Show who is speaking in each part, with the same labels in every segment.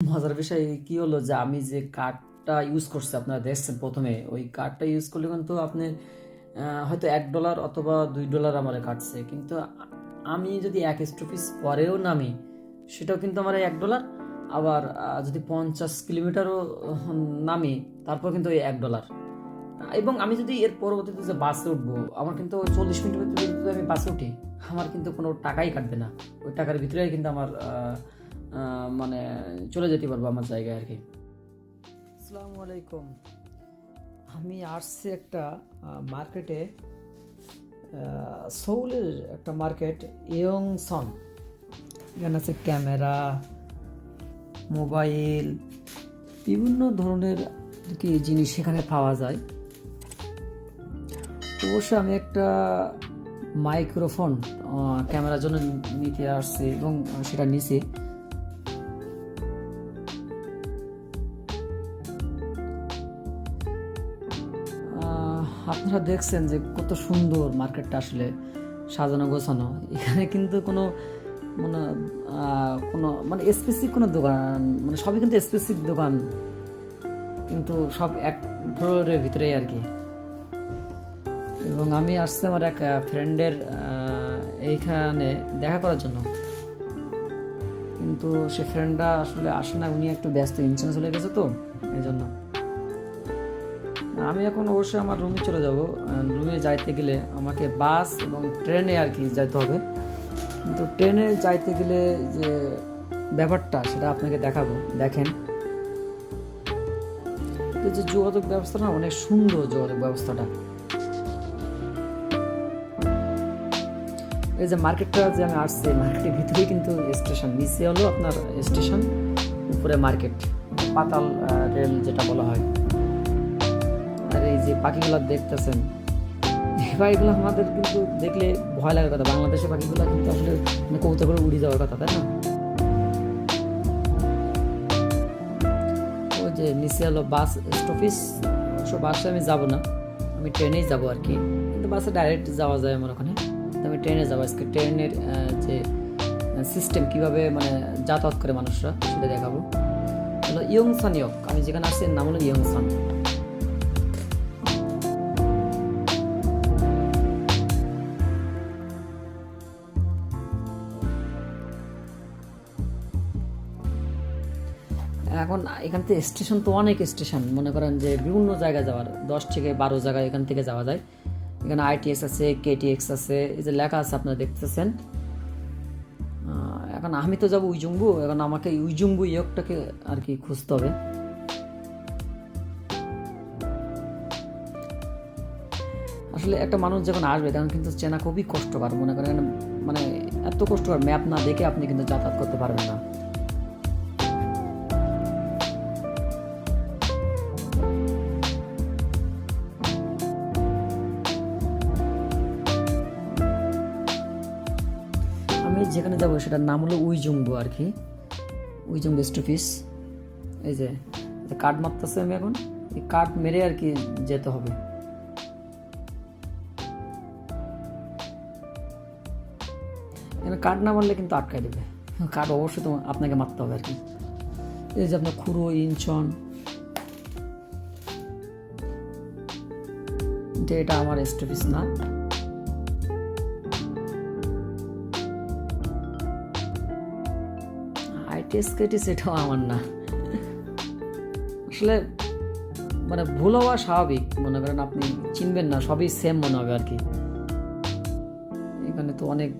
Speaker 1: মজার বিষয় কি হলো যে আমি যে কার্ডটা ইউজ করছি, আপনারা দেখছেন প্রথমে ওই কার্ডটা ইউজ করলে কিন্তু আপনি হয়তো $1 অথবা $2 আমার কাটছে, কিন্তু আমি যদি 1 স্টপেজ পরেও নামি সেটাও কিন্তু আমার $1। আবার যদি 50 কিলোমিটারও নামি তারপর কিন্তু ওই $1। এবং আমি যদি এর পরবর্তীতে যে বাসে উঠবো, আমার কিন্তু 40 মিনিটের ভিতরে যদি আমি বাসে উঠি, আমার কিন্তু কোনো টাকাই কাটবে না। ওই টাকার ভিতরেই কিন্তু আমার মানে চলে যেতে পারবো আমার জায়গায় আর কি। আসসালামু আলাইকুম। আমি আসছি একটা মার্কেটে, সৌলের একটা মার্কেট, ইয়ংসন। এখানে আছে ক্যামেরা, মোবাইল, বিভিন্ন ধরনের কি জিনিস এখানে পাওয়া যায়। অবশ্য আমি একটা মাইক্রোফোন ক্যামেরার জন্য নিতে আসছি এবং সেটা নিছি। আপনারা দেখছেন যে কত সুন্দর মার্কেটটা আসলে সাজানো গোছানো। এখানে কিন্তু কোনো স্পেসিফিক কোনো দোকান, মানে সবই কিন্তু স্পেসিফিক দোকান, কিন্তু সব এক ফ্লোরের ভিতরেই আর কি। এবং আমি আসছি আমার এক ফ্রেন্ডের এইখানে দেখা করার জন্য, কিন্তু সে ফ্রেন্ডটা আসলে আসে না, উনি একটু ব্যস্ত, ইনশন চলে গেছে তো এই জন্য। আমি এখন অবশ্যই আমার রুমে চলে যাব। রুমে যাইতে গেলে আমাকে বাস এবং ট্রেনে আর কি যাইতে হবে, কিন্তু ট্রেনে যাইতে গেলে যে ব্যাপারটা সেটা আপনাকে দেখাবো। দেখেন, এই যে যোগাযোগ ব্যবস্থাটা অনেক সুন্দর, যোগাযোগ ব্যবস্থাটা। এই যে মার্কেটটা যে আমি আসছি, মার্কেটের ভিতরেই কিন্তু স্টেশন, নিচে হলো আপনার স্টেশন, উপরে মার্কেট, পাতাল রেল যেটা বলা হয়। আর এই যে পাখিগুলো দেখতেছেন, এই পাখিগুলো আমাদের কিন্তু দেখলে ভয় লাগার কথা। বাংলাদেশের পাখিগুলো কিন্তু আসলে কবুতর করে উড়ে যাওয়ার কথা, তাই না? ওই যে নিচে হলো বাস স্টপেজ। অবশ্য বাসে আমি যাব না, আমি ট্রেনেই যাব আর কি, কিন্তু বাসে ডাইরেক্ট যাওয়া যায় আমার ওখানে। তো আমি ট্রেনে যাবো আজকে। ট্রেনের যে সিস্টেম কীভাবে মানে যাতায়াত করে মানুষরা সেটা দেখাবো। হলো ইয়ংসন ইয়ক, আমি যেখানে আসছি এর নাম হলো ইয়ংসন। এখন এখান থেকে স্টেশন তো অনেক স্টেশন, মনে করেন যে বিভিন্ন জায়গায় যাওয়ার 10 থেকে 12 জায়গায় এখান থেকে যাওয়া যায়। এখানে আইটিএক্স আছে, কেটিএক্স আছে, এই যে লেখা আছে আপনারা দেখতেছেন। এখন আমি তো যাবো উইজুম্বু, এখন আমাকে উইজুম্বু ইয়কটাকে আর কি খুঁজতে হবে। আসলে একটা মানুষ যখন আসবে তখন কিন্তু চেনা খুবই কষ্টকর, মনে করেন মানে এত কষ্টকর, ম্যাপ না দেখে আপনি কিন্তু যাতায়াত করতে পারবেন না। আমি যেখানে যাবো সেটার নাম হলো উইজুম্বু আর কি, উইজুম্বু স্টপেজ। এই যে কার্ড মারতেছে, আমি এখন এই কার্ড মেরে আর কি যেতে হবে। এখানে কার্ড না মারলে কিন্তু আটকায় দেবে, কার্ড অবশ্যই তো আপনাকে মারতে হবে আর কি। এই যে আপনার খুরো ইনচন, এটা আমার স্টপেজ না। আইটিএস কেটিস এটাও আমার না। আসলে মানে ভুল হওয়া স্বাভাবিক, মনে করেন আপনি চিনবেন না, সবই সেম মনে হবে আর কি। এখানে তো অনেক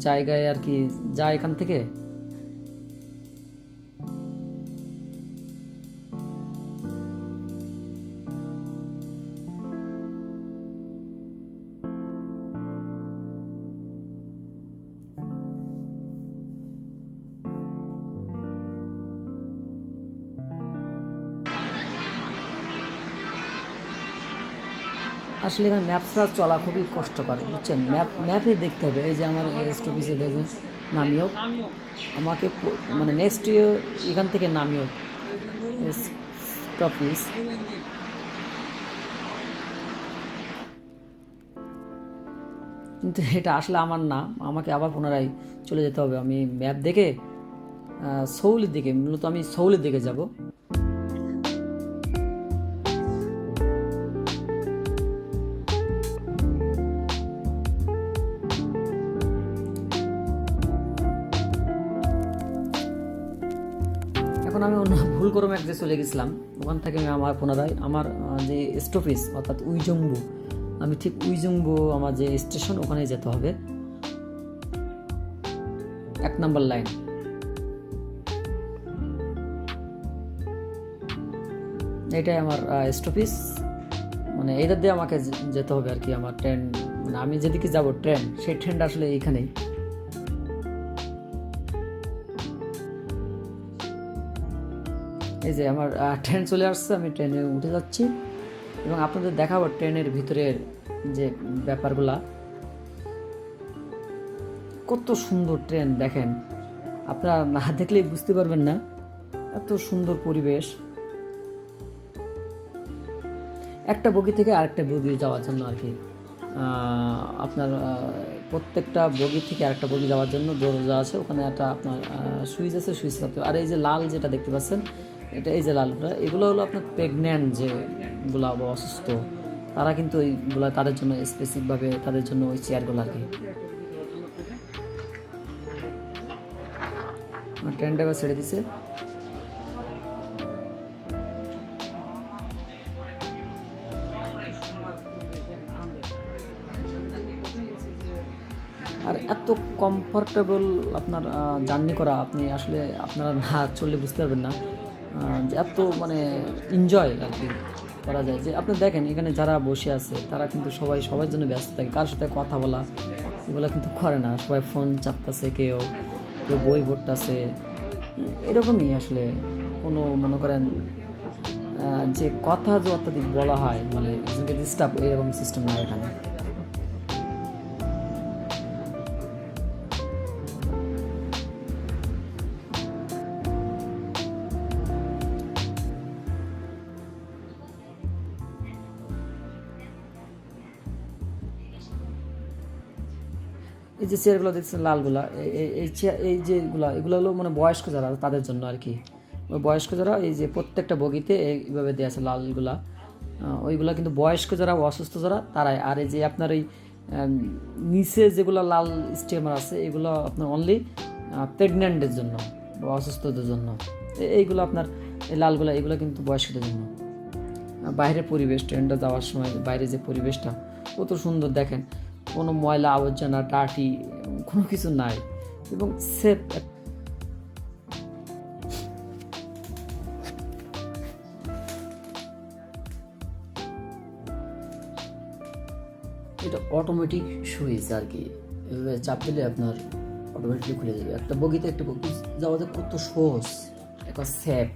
Speaker 1: জায়গায় আর কি যায় এখান থেকে। আসলে এখানে ম্যাপ ছাড়া চলা খুবই কষ্টকর, বুঝছেন? ম্যাপে দেখতে হবে। এই যে আমার স্টপেজে দেখুন নামিও, আমাকে মানে নেক্সট এখান থেকে নামিও স্টপেজ। কিন্তু এটা আসলে আমার না, আমাকে আবার পুনরায় চলে যেতে হবে। আমি ম্যাপ দেখে সৌলের দিকে, মূলত আমি সৌলের দিকে যাব। এখন আমি অন্য ভুল করে ম্যাপে চলে গেছিলাম। ওখান থেকে আমি আমার পুনরায় আমার যে স্টপেজ অর্থাৎ উইজংবু, আমি ঠিক উইজংবু আমার যে স্টেশন ওখানে যেতে হবে, 1 নম্বর লাইন। এটাই আমার স্টপেজ, মানে এইটার দিয়ে আমাকে যেতে হবে আর কি। আমার ট্রেন, মানে আমি যেদিকে যাব ট্রেন, সেই ট্রেনটা আসলে এইখানেই। এই যে আমার ট্রেন চলে আসছে, আমি ট্রেনে উঠে যাচ্ছি এবং আপনাদের দেখাবো ট্রেনের ভিতরের যে ব্যাপারগুলা। কত সুন্দর ট্রেন দেখেন, আপনারা না দেখলেই বুঝতে পারবেন না, এত সুন্দর পরিবেশ। একটা বগি থেকে আরেকটা বগি যাওয়ার জন্য আর কি, আপনার প্রত্যেকটা বগি থেকে আরেকটা বগি যাওয়ার জন্য দরজা আছে, ওখানে একটা আপনার সুইচ আছে, সুইচ থাকতে। আর এই যে লাল যেটা দেখতে পাচ্ছেন, এটা এই যে লালগুলো, এগুলো হলো আপনার প্রেগন্যান্ট যেগুলো বা অসুস্থ, তারা কিন্তু এইগুলো তাদের জন্য স্পেসিফিকভাবে তাদের জন্য ওই চেয়ারগুলো আর কি। ট্রেনটা এবার ছেড়ে দিছে। আর এত কমফোর্টেবল আপনার জার্নি করা, আপনি আসলে আপনারা না চললে বুঝতে পারবেন না যে এত মানে এনজয় আর কি করা যায়। যে আপনি দেখেন এখানে যারা বসে আছে তারা কিন্তু সবাই সবার জন্য ব্যস্ত থাকে, কার সাথে কথা বলা এগুলো কিন্তু করে না, সবাই ফোন চাপতেছে, কেউ কেউ বই পড়তেছে, এরকমই আসলে। কোনো মনে করেন যে কথা যে অত্যাধিক বলা হয়, মানে একজনকে ডিস্টার্ব, এরকম সিস্টেম না এখানে। এই যে চেয়ারগুলো দেখছেন লালগুলা, এই চেয়ার, এই যেগুলা, এগুলো হলো মানে বয়স্ক যারা তাদের জন্য আর কি। বয়স্ক যারা, এই যে প্রত্যেকটা বগিতে এইভাবে দেওয়া আছে লালগুলা, ওইগুলা কিন্তু বয়স্ক যারা, অসুস্থ যারা তারাই। আর এই যে আপনার এই নিচে যেগুলো লাল স্টিমার আছে, এগুলো আপনার অনলি প্রেগন্যান্টের জন্য বা অসুস্থদের জন্য। এইগুলো আপনার এই লালগুলা, এগুলো কিন্তু বয়স্কদের জন্য। বাইরের পরিবেশ, ট্রেনটা যাওয়ার সময় বাইরে যে পরিবেশটা কত সুন্দর দেখেন, কোনো ময়লা আবর্জনা ডার্টি কোনো কিছু নাই এবং সেফ। এটা অটোমেটিক সুইচ আর কি, এভাবে চাপ দিলে আপনার অটোমেটিকলি খুলে যাবে। একটা বগিতে একটা বগি যাওয়াতে কত সহজ, একটা সেফ।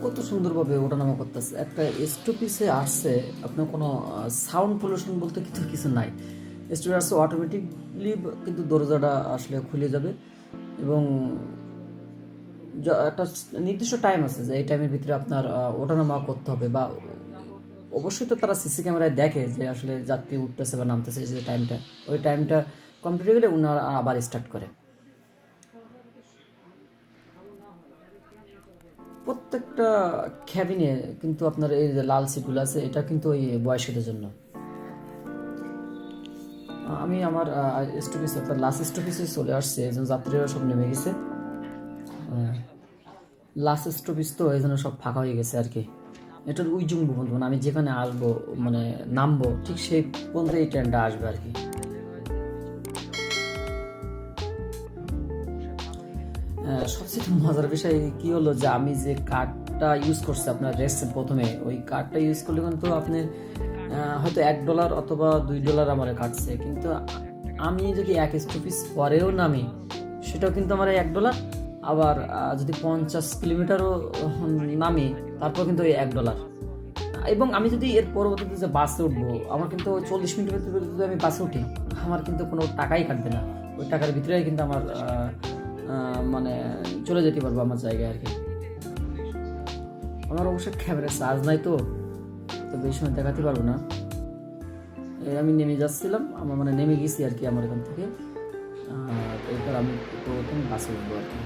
Speaker 1: কত সুন্দরভাবে ওঠানামা করতেছে। একটা স্টপেজে আসছে, আপনার কোনো সাউন্ড পলিউশন বলতে কিন্তু কিছু নাই। স্টপেজ আসছে অটোমেটিকলি, কিন্তু দরজাটা আসলে খুলে যাবে এবং একটা নির্দিষ্ট টাইম আছে যে এই টাইমের ভিতরে আপনার ওঠানামা করতে হবে। বা অবশ্যই তো তারা সিসি ক্যামেরায় দেখে যে আসলে যাত্রী উঠতেছে বা নামতেছে, যে টাইমটা, ওই টাইমটা কমপ্লিট হয়ে গেলে ওনারা আবার স্টার্ট করে। প্রত্যেকটা ক্যাবিনে কিন্তু আপনার এই যে লাল সিটগুলো আছে, এটা কিন্তু ওই বয়স্কদের জন্য। আমি আমার স্টপেজ অর্থাৎ লাস্ট স্টপেজে চলে আসছে, এই জন্য যাত্রীরা সব নেমে গেছে। লাস্ট স্টপেজ তো এই জন্য সব ফাঁকা হয়ে গেছে আর কি। এটার উইজুংবু বলবো না, আমি যেখানে আসবো মানে নামবো ঠিক সেই পর্যন্ত এই ট্রেনটা আসবে আর কি। সবচেয়ে মজার বিষয় কি হলো যে আমি যে কার্ডটা ইউজ করছি আপনার রেস্টের প্রথমে, ওই কার্ডটা ইউজ করলে কিন্তু আপনি হয়তো $1 অথবা $2 আমার কাটছে, কিন্তু আমি যদি 1 স্টপেজ পরেও নামি সেটাও কিন্তু আমার $1। আবার যদি 50 কিলোমিটারও নামি তারপর কিন্তু ওই $1। এবং আমি যদি এর পরবর্তীতে যে বাসে উঠবো, আমার কিন্তু 40 মিনিটের ভিতরে যদি আমি বাসে উঠি, আমার কিন্তু কোনো টাকাই কাটবে না। ওই টাকার ভিতরেই কিন্তু আমার মানে চলে যেতে পারবো আমার জায়গায় আর কি। আমার অবশ্যই ক্যামেরার চার্জ নাই, তো বেশি সময় দেখাতে পারবো না। আমি নেমে যাচ্ছিলাম, আমার মানে নেমে গেছি আর কি আমার এখান থেকে। এরপর আমি প্রথম বাসে উঠবো আর কি।